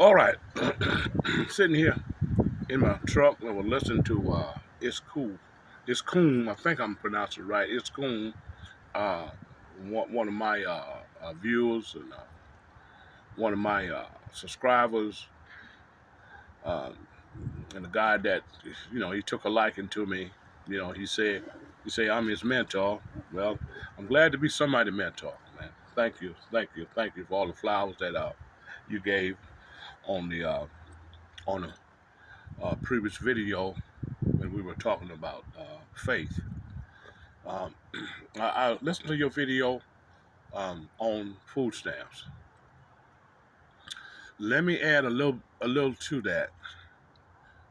All right, sitting here in my truck, I was listening to ItKoom. I think I'm pronouncing it right. ItKoom. Uh, one of my viewers and one of my subscribers, uh, and the guy that he took a liking to me. He said I'm his mentor. Well, I'm glad to be somebody's mentor, man. Thank you for all the flowers that you gave on the previous video when we were talking about faith. Um, I listened to your video on food stamps. Let me add a little to that.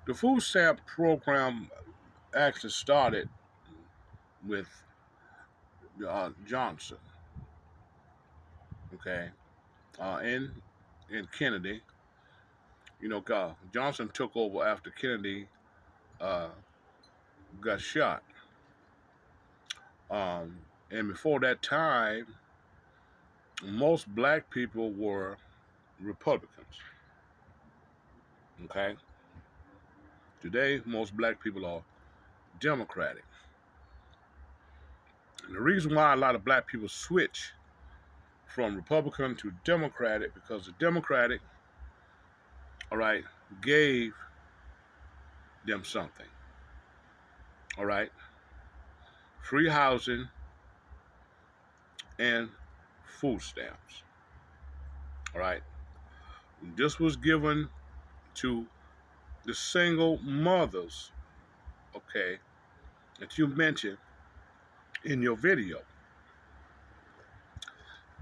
The food stamp program actually started with Johnson, okay, in Kennedy. Johnson took over after Kennedy uh, got shot. And before that time, most black people were Republicans. Okay, today most black people are Democratic. And the reason why a lot of black people switch from Republican to Democratic because the Democratic, all right, gave them something. All right, free housing and food stamps. All right, this was given to the single mothers, okay, that you mentioned in your video.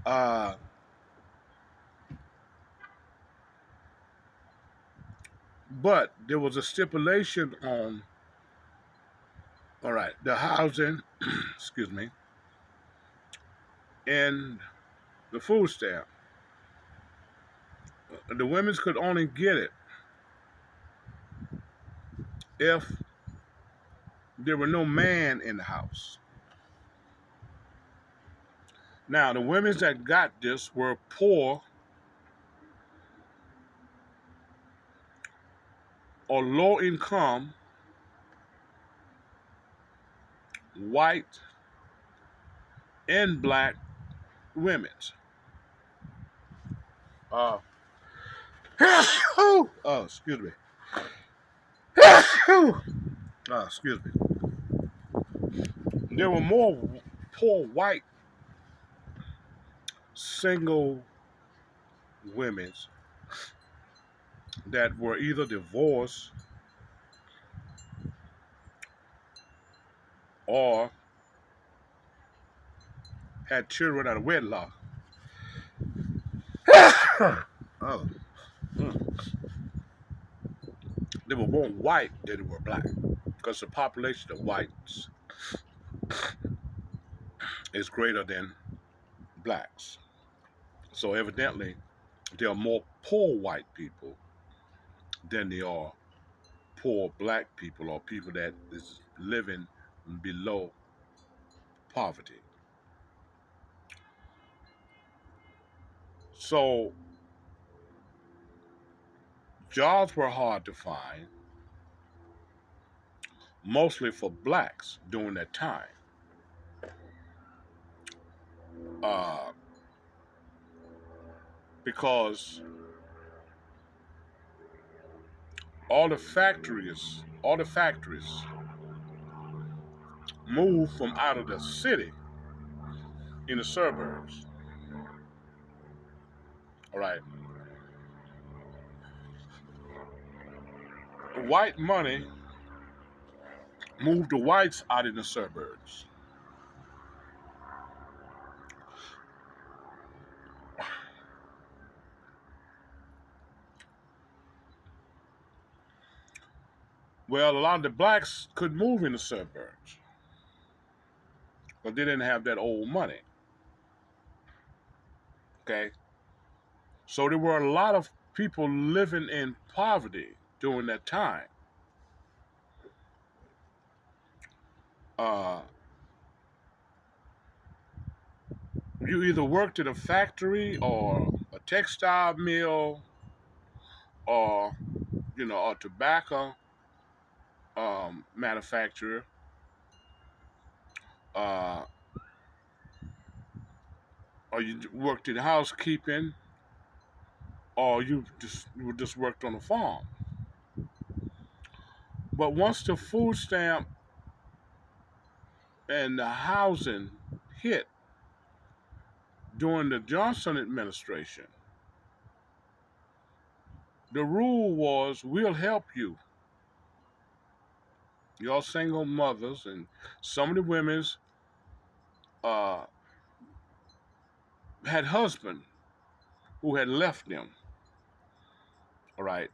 Uh, but there was a stipulation on, all right, the housing, excuse me, and the food stamp. The women could only get it if there were no man in the house. Now, the women that got this were poor or low income, white and black women. Uh, excuse me. Excuse me. There were more poor white single women that were either divorced or had children out of wedlock. Oh, mm. They were born white than they were black because the population of whites is greater than blacks. So evidently, there are more poor white people than there are poor black people or people that is living below poverty. So jobs were hard to find, mostly for blacks during that time. Uh, because all the factories moved from out of the city in the suburbs. All right, white money moved the whites out in the suburbs. Well, a lot of the blacks could move in the suburbs, but they didn't have that old money. Okay, so there were a lot of people living in poverty during that time. Uh, you either worked in a factory or a textile mill or a tobacco manufacturer, uh, or you worked in housekeeping, or you just worked on a farm. But once the food stamp and the housing hit during the Johnson administration, the rule was we'll help you. Y'all single mothers and some of the women's uh, had husbands who had left them, all right,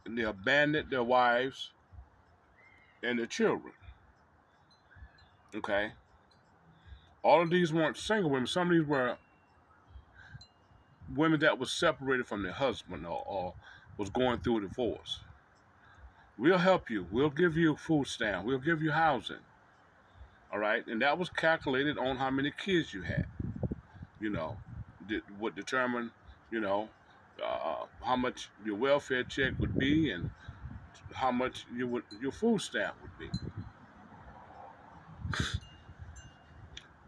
and they abandoned their wives and their children, okay? All of these weren't single women. Some of these were women that was separated from their husband or was going through a divorce. We'll help you. We'll give you food stamp. We'll give you housing, all right? And that was calculated on how many kids you had, you know, would determine, you know, how much your welfare check would be and how much your food stamp would be.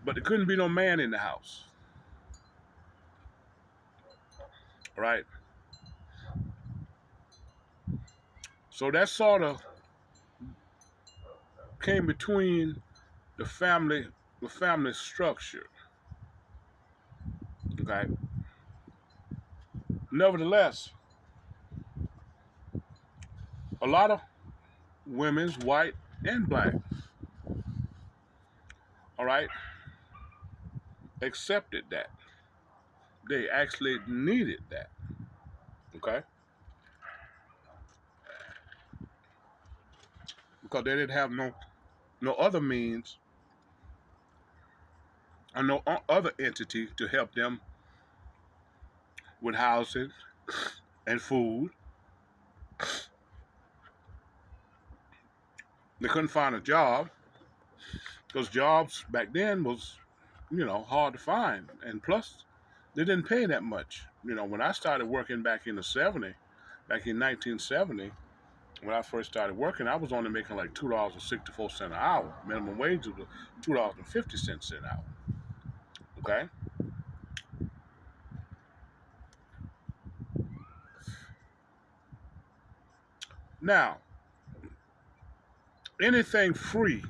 But there couldn't be no man in the house, all right? So that sort of came between the family, the family structure, okay? Nevertheless, a lot of women's white and black, all right, accepted that. They actually needed that, okay? Because they didn't have no other means or no other entity to help them with housing and food. They couldn't find a job because jobs back then was, hard to find, and plus they didn't pay that much. When I started working back in 1970, when I first started working, I was only making like $2.64 an hour. Minimum wage was $2.50 an hour. Okay. Now, anything free,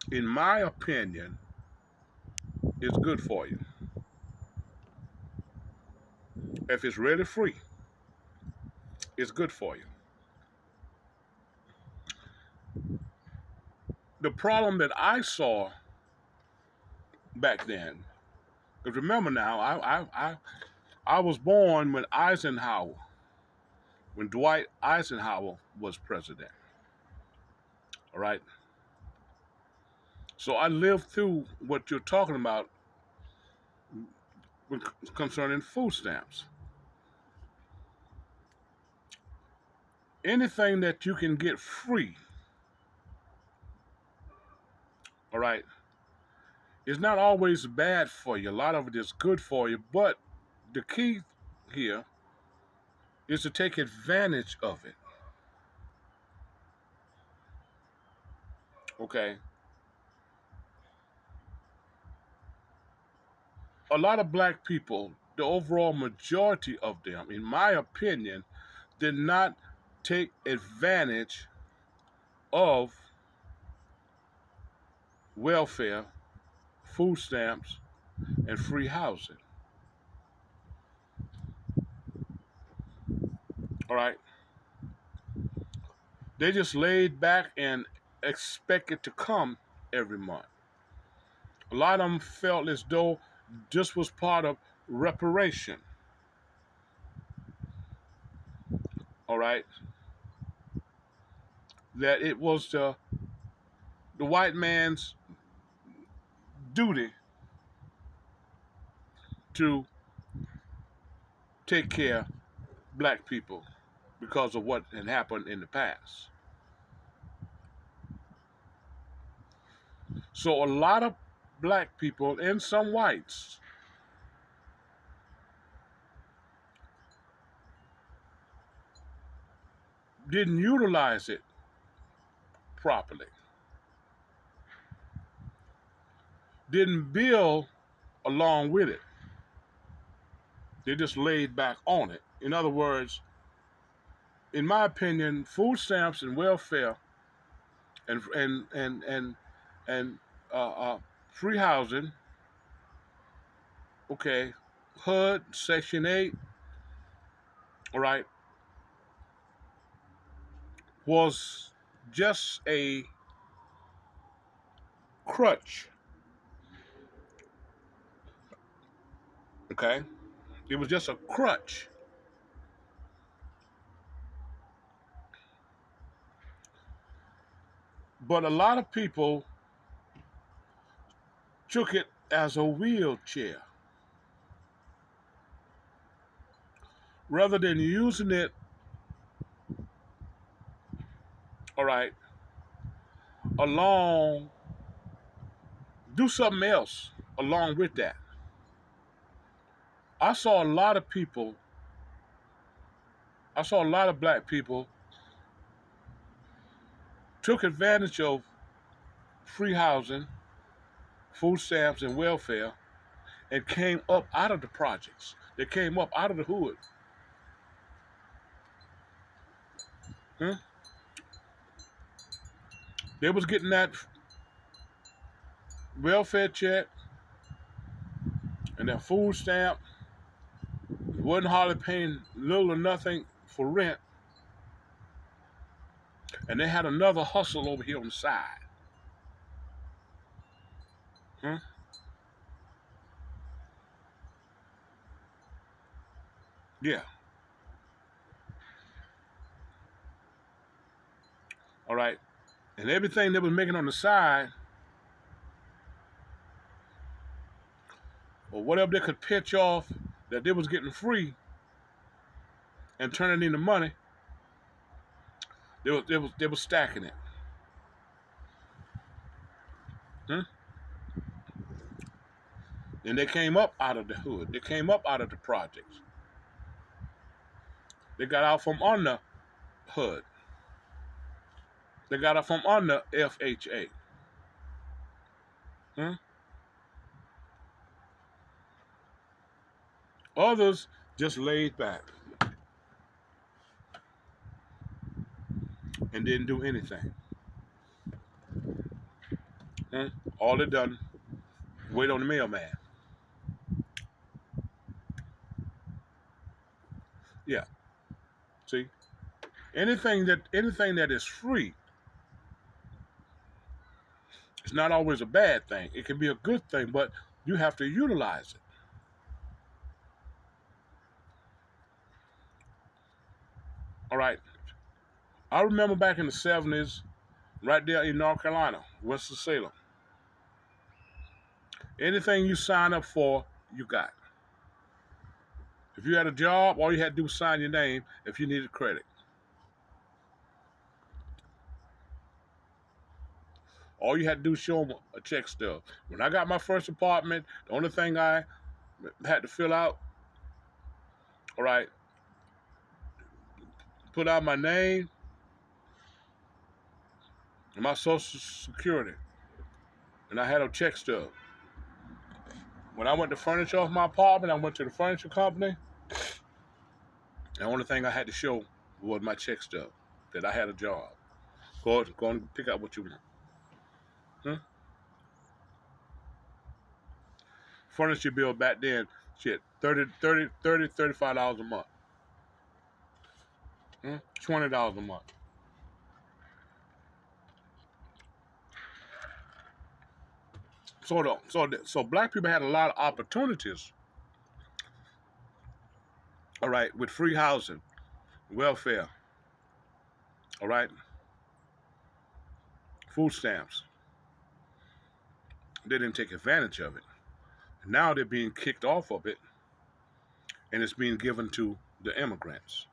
in my opinion, is good for you. If it's really free, it's good for you. The problem that I saw back then, because remember now, I was born when Dwight Eisenhower was president. All right. So I lived through what you're talking about concerning food stamps. Anything that you can get free, all right, is not always bad for you. A lot of it is good for you, but the key here is to take advantage of it. Okay. A lot of black people, the overall majority of them, in my opinion, did not take advantage of welfare, food stamps, and free housing. All right. They just laid back and expected to come every month. A lot of them felt as though this was part of reparation. All right. That it was the white man's duty to take care of black people because of what had happened in the past. So a lot of black people and some whites didn't utilize it properly, didn't build along with it. They just laid back on it. In other words, in my opinion, food stamps and welfare and free housing, okay, HUD, Section 8, all right, was just a crutch, okay? It was just a crutch. But a lot of people took it as a wheelchair rather than using it, all right, along, do something else along with that. I saw a lot of people, I saw a lot of black people took advantage of free housing, food stamps, and welfare and came up out of the projects. They came up out of the hood. Hmm? They was getting that welfare check and that food stamp. Wasn't hardly paying little or nothing for rent. And they had another hustle over here on the side. Hmm? Yeah. All right. And everything they was making on the side, or whatever they could pitch off that they was getting free and turn it into money, they was stacking it. Hmm? And they came up out of the hood. They came up out of the projects. They got out from under hood. They got out from under FHA. Hmm? Others just laid back and didn't do anything. Hmm? All they done, wait on the mailman. Yeah. See, anything that is free, it's not always a bad thing. It can be a good thing, but you have to utilize it. All right. I remember back in the 70s, right there in North Carolina, Winston-Salem. Anything you sign up for, you got. If you had a job, all you had to do was sign your name if you needed credit. All you had to do was show them a check stub. When I got my first apartment, the only thing I had to fill out, all right, put out my name and my social security, and I had a check stub. When I went to furnish off my apartment, I went to the furniture company. The only thing I had to show was my check stub that I had a job. Go and pick out what you want. Hmm? Furniture bill back then, shit, $35 a month. Hmm? $20 a month. So black people had a lot of opportunities, all right, with free housing, welfare, all right, food stamps. They didn't take advantage of it. Now they're being kicked off of it, and it's being given to the immigrants.